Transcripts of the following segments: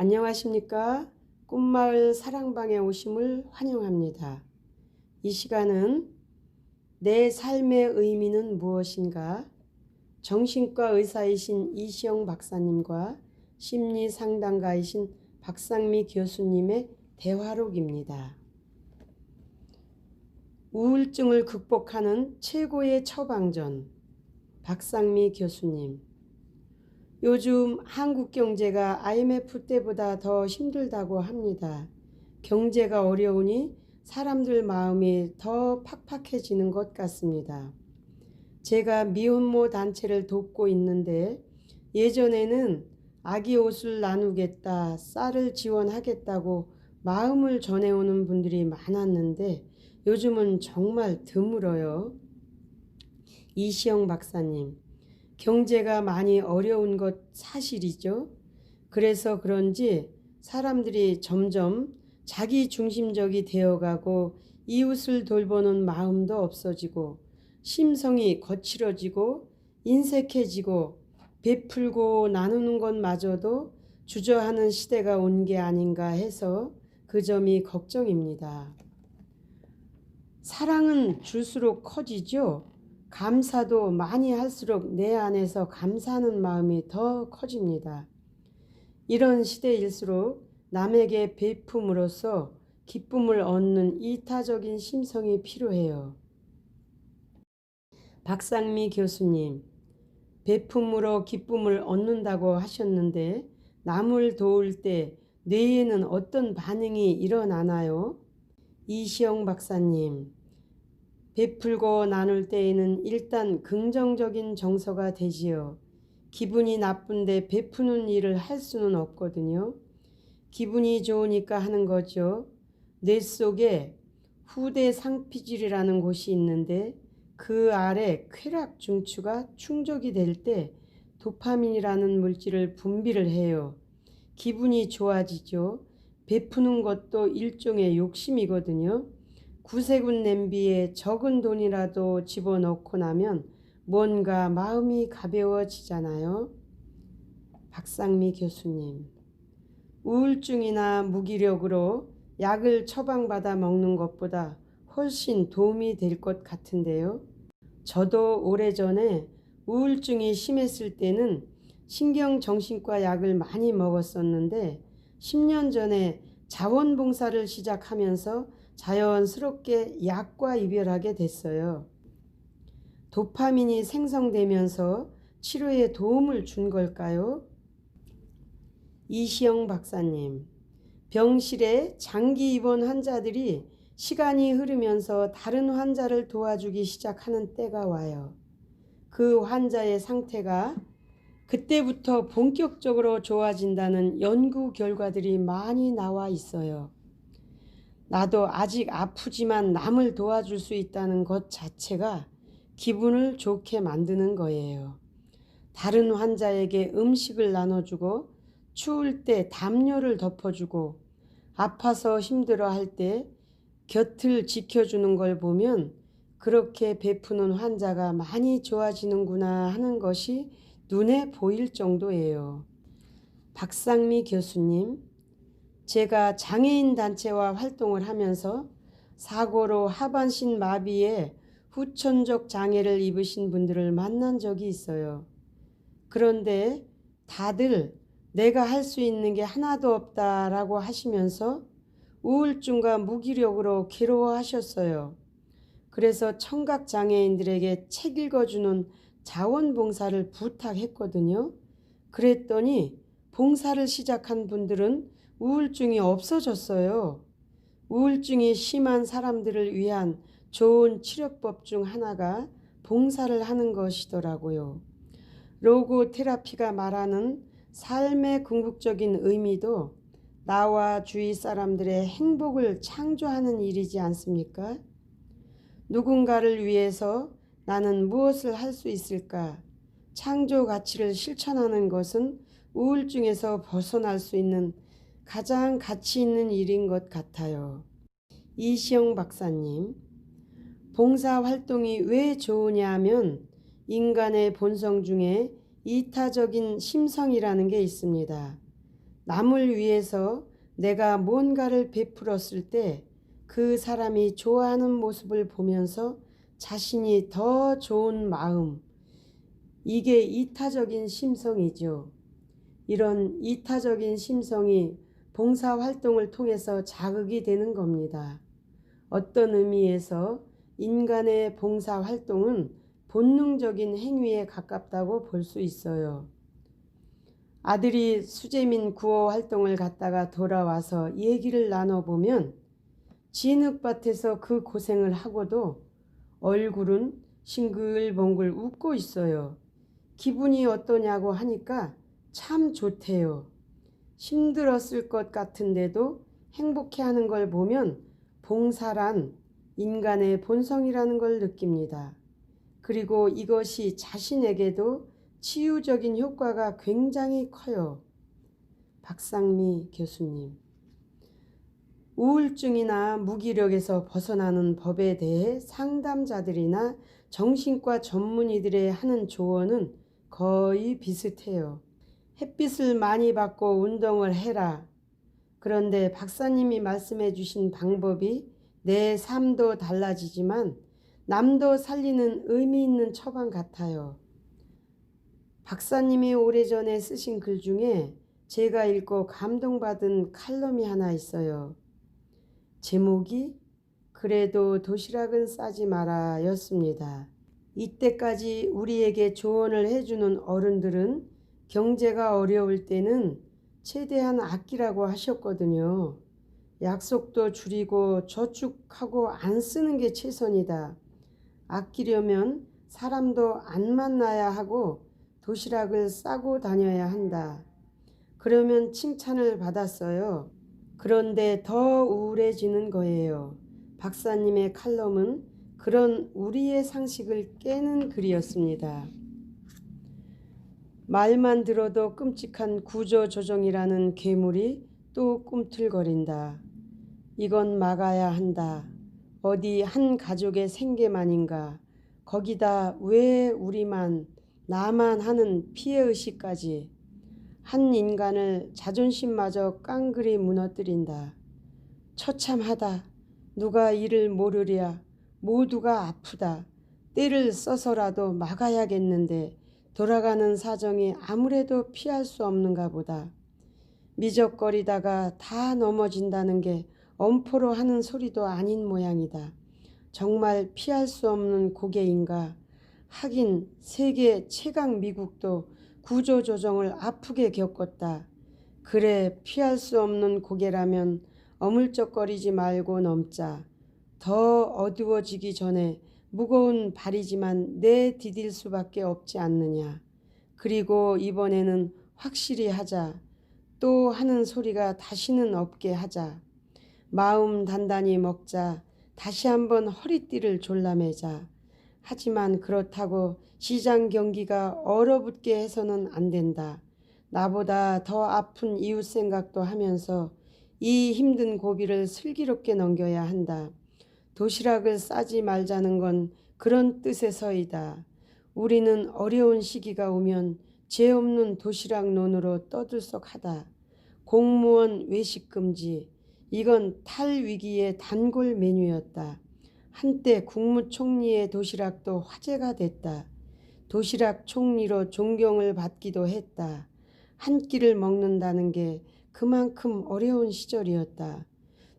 안녕하십니까? 꿈마을 사랑방에 오심을 환영합니다. 이 시간은 내 삶의 의미는 무엇인가? 정신과 의사이신 이시영 박사님과 심리상담가이신 박상미 교수님의 대화록입니다. 우울증을 극복하는 최고의 처방전, 박상미 교수님. 요즘 한국 경제가 IMF 때보다 더 힘들다고 합니다. 경제가 어려우니 사람들 마음이 더 팍팍해지는 것 같습니다. 제가 미혼모 단체를 돕고 있는데 예전에는 아기 옷을 나누겠다, 쌀을 지원하겠다고 마음을 전해오는 분들이 많았는데 요즘은 정말 드물어요. 이시영 박사님, 경제가 많이 어려운 것 사실이죠. 그래서 그런지 사람들이 점점 자기 중심적이 되어가고 이웃을 돌보는 마음도 없어지고 심성이 거칠어지고 인색해지고 베풀고 나누는 것마저도 주저하는 시대가 온 게 아닌가 해서 그 점이 걱정입니다. 사랑은 줄수록 커지죠. 감사도 많이 할수록 내 안에서 감사하는 마음이 더 커집니다. 이런 시대일수록 남에게 베품으로써 기쁨을 얻는 이타적인 심성이 필요해요. 박상미 교수님, 베품으로 기쁨을 얻는다고 하셨는데 남을 도울 때 뇌에는 어떤 반응이 일어나나요? 이시영 박사님, 베풀고 나눌 때에는 일단 긍정적인 정서가 되지요. 기분이 나쁜데 베푸는 일을 할 수는 없거든요. 기분이 좋으니까 하는 거죠. 뇌 속에 후대 상피질이라는 곳이 있는데 그 아래 쾌락 중추가 충족이 될 때 도파민이라는 물질을 분비를 해요. 기분이 좋아지죠. 베푸는 것도 일종의 욕심이거든요. 구세군 냄비에 적은 돈이라도 집어넣고 나면 뭔가 마음이 가벼워지잖아요. 박상미 교수님, 우울증이나 무기력으로 약을 처방받아 먹는 것보다 훨씬 도움이 될 것 같은데요. 저도 오래전에 우울증이 심했을 때는 신경정신과 약을 많이 먹었었는데 10년 전에 자원봉사를 시작하면서 자연스럽게 약과 이별하게 됐어요. 도파민이 생성되면서 치료에 도움을 준 걸까요? 이시영 박사님, 병실에 장기 입원 환자들이 시간이 흐르면서 다른 환자를 도와주기 시작하는 때가 와요. 그 환자의 상태가 그때부터 본격적으로 좋아진다는 연구 결과들이 많이 나와 있어요. 나도 아직 아프지만 남을 도와줄 수 있다는 것 자체가 기분을 좋게 만드는 거예요. 다른 환자에게 음식을 나눠주고 추울 때 담요를 덮어주고 아파서 힘들어할 때 곁을 지켜주는 걸 보면 그렇게 베푸는 환자가 많이 좋아지는구나 하는 것이 눈에 보일 정도예요. 박상미 교수님, 제가 장애인 단체와 활동을 하면서 사고로 하반신 마비에 후천적 장애를 입으신 분들을 만난 적이 있어요. 그런데 다들 내가 할 수 있는 게 하나도 없다라고 하시면서 우울증과 무기력으로 괴로워하셨어요. 그래서 청각장애인들에게 책 읽어주는 자원봉사를 부탁했거든요. 그랬더니 봉사를 시작한 분들은 우울증이 없어졌어요. 우울증이 심한 사람들을 위한 좋은 치료법 중 하나가 봉사를 하는 것이더라고요. 로고 테라피가 말하는 삶의 궁극적인 의미도 나와 주위 사람들의 행복을 창조하는 일이지 않습니까? 누군가를 위해서 나는 무엇을 할 수 있을까? 창조 가치를 실천하는 것은 우울증에서 벗어날 수 있는 가장 가치 있는 일인 것 같아요. 이시영 박사님, 봉사활동이 왜 좋으냐 하면 인간의 본성 중에 이타적인 심성이라는 게 있습니다. 남을 위해서 내가 뭔가를 베풀었을 때 그 사람이 좋아하는 모습을 보면서 자신이 더 좋은 마음, 이게 이타적인 심성이죠. 이런 이타적인 심성이 봉사활동을 통해서 자극이 되는 겁니다. 어떤 의미에서 인간의 봉사활동은 본능적인 행위에 가깝다고 볼 수 있어요. 아들이 수재민 구호 활동을 갔다가 돌아와서 얘기를 나눠보면 진흙밭에서 그 고생을 하고도 얼굴은 싱글벙글 웃고 있어요. 기분이 어떠냐고 하니까 참 좋대요. 힘들었을 것 같은데도 행복해하는 걸 보면 봉사란 인간의 본성이라는 걸 느낍니다. 그리고 이것이 자신에게도 치유적인 효과가 굉장히 커요. 박상미 교수님. 우울증이나 무기력에서 벗어나는 법에 대해 상담자들이나 정신과 전문의들의 하는 조언은 거의 비슷해요. 햇빛을 많이 받고 운동을 해라. 그런데 박사님이 말씀해 주신 방법이 내 삶도 달라지지만 남도 살리는 의미 있는 처방 같아요. 박사님이 오래전에 쓰신 글 중에 제가 읽고 감동받은 칼럼이 하나 있어요. 제목이 그래도 도시락은 싸지 마라 였습니다. 이때까지 우리에게 조언을 해주는 어른들은 경제가 어려울 때는 최대한 아끼라고 하셨거든요. 약속도 줄이고 저축하고 안 쓰는 게 최선이다. 아끼려면 사람도 안 만나야 하고 도시락을 싸고 다녀야 한다. 그러면 칭찬을 받았어요. 그런데 더 우울해지는 거예요. 박사님의 칼럼은 그런 우리의 상식을 깨는 글이었습니다. 말만 들어도 끔찍한 구조조정이라는 괴물이 또 꿈틀거린다. 이건 막아야 한다. 어디 한 가족의 생계만인가. 거기다 왜 우리만 나만 하는 피해의식까지. 한 인간을 자존심마저 깡그리 무너뜨린다. 처참하다. 누가 이를 모르랴. 모두가 아프다. 때를 써서라도 막아야겠는데 돌아가는 사정이 아무래도 피할 수 없는가 보다. 미적거리다가 다 넘어진다는 게 엄포로 하는 소리도 아닌 모양이다. 정말 피할 수 없는 고개인가. 하긴 세계 최강 미국도 구조조정을 아프게 겪었다. 그래 피할 수 없는 고개라면 어물쩍거리지 말고 넘자. 더 어두워지기 전에 무거운 발이지만 내디딜 수밖에 없지 않느냐. 그리고 이번에는 확실히 하자. 또 하는 소리가 다시는 없게 하자. 마음 단단히 먹자. 다시 한번 허리띠를 졸라매자. 하지만 그렇다고 시장 경기가 얼어붙게 해서는 안 된다. 나보다 더 아픈 이웃 생각도 하면서 이 힘든 고비를 슬기롭게 넘겨야 한다. 도시락을 싸지 말자는 건 그런 뜻에서이다. 우리는 어려운 시기가 오면 죄 없는 도시락론으로 떠들썩하다. 공무원 외식 금지. 이건 탈위기의 단골 메뉴였다. 한때 국무총리의 도시락도 화제가 됐다. 도시락 총리로 존경을 받기도 했다. 한 끼를 먹는다는 게 그만큼 어려운 시절이었다.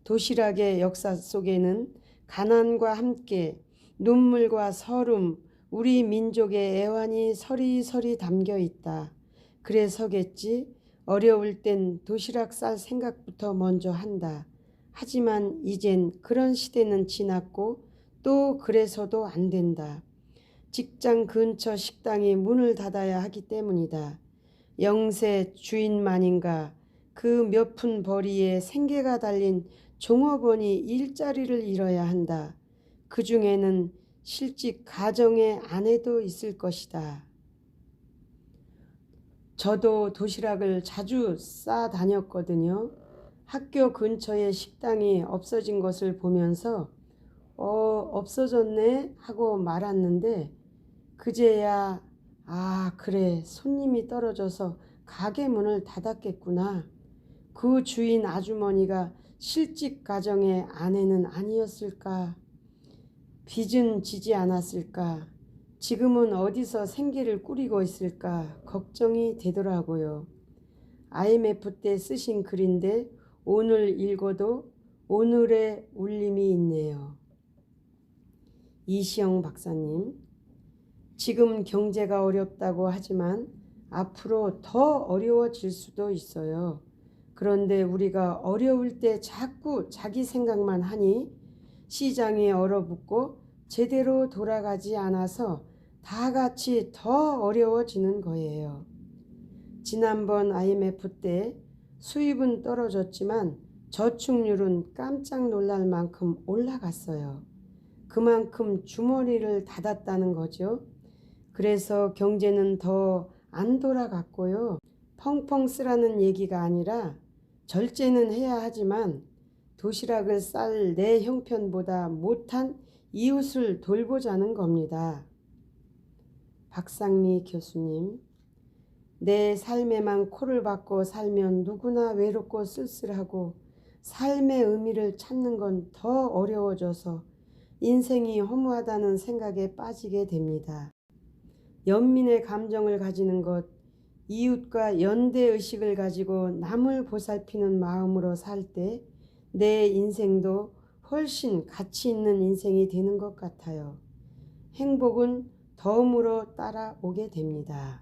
도시락의 역사 속에는 가난과 함께 눈물과 서름, 우리 민족의 애환이 서리서리 담겨 있다. 그래서겠지 어려울 땐 도시락 쌀 생각부터 먼저 한다. 하지만 이젠 그런 시대는 지났고 또 그래서도 안 된다. 직장 근처 식당이 문을 닫아야 하기 때문이다. 영세 주인만인가 그 몇 푼 벌이에 생계가 달린 종업원이 일자리를 잃어야 한다. 그 중에는 실직 가정의 아내도 있을 것이다. 저도 도시락을 자주 싸 다녔거든요. 학교 근처에 식당이 없어진 것을 보면서 없어졌네 하고 말았는데 그제야 그래 손님이 떨어져서 가게 문을 닫았겠구나. 그 주인 아주머니가 실직 가정의 아내는 아니었을까? 빚은 지지 않았을까? 지금은 어디서 생계를 꾸리고 있을까? 걱정이 되더라고요. IMF 때 쓰신 글인데 오늘 읽어도 오늘의 울림이 있네요. 이시영 박사님, 지금 경제가 어렵다고 하지만 앞으로 더 어려워질 수도 있어요. 그런데 우리가 어려울 때 자꾸 자기 생각만 하니 시장이 얼어붙고 제대로 돌아가지 않아서 다 같이 더 어려워지는 거예요. 지난번 IMF 때 수입은 떨어졌지만 저축률은 깜짝 놀랄 만큼 올라갔어요. 그만큼 주머니를 닫았다는 거죠. 그래서 경제는 더 안 돌아갔고요. 펑펑 쓰라는 얘기가 아니라 절제는 해야 하지만 도시락을 쌀 내 형편보다 못한 이웃을 돌보자는 겁니다. 박상미 교수님, 내 삶에만 코를 박고 살면 누구나 외롭고 쓸쓸하고 삶의 의미를 찾는 건 더 어려워져서 인생이 허무하다는 생각에 빠지게 됩니다. 연민의 감정을 가지는 것, 이웃과 연대의식을 가지고 남을 보살피는 마음으로 살 때 내 인생도 훨씬 가치 있는 인생이 되는 것 같아요. 행복은 덤으로 따라오게 됩니다.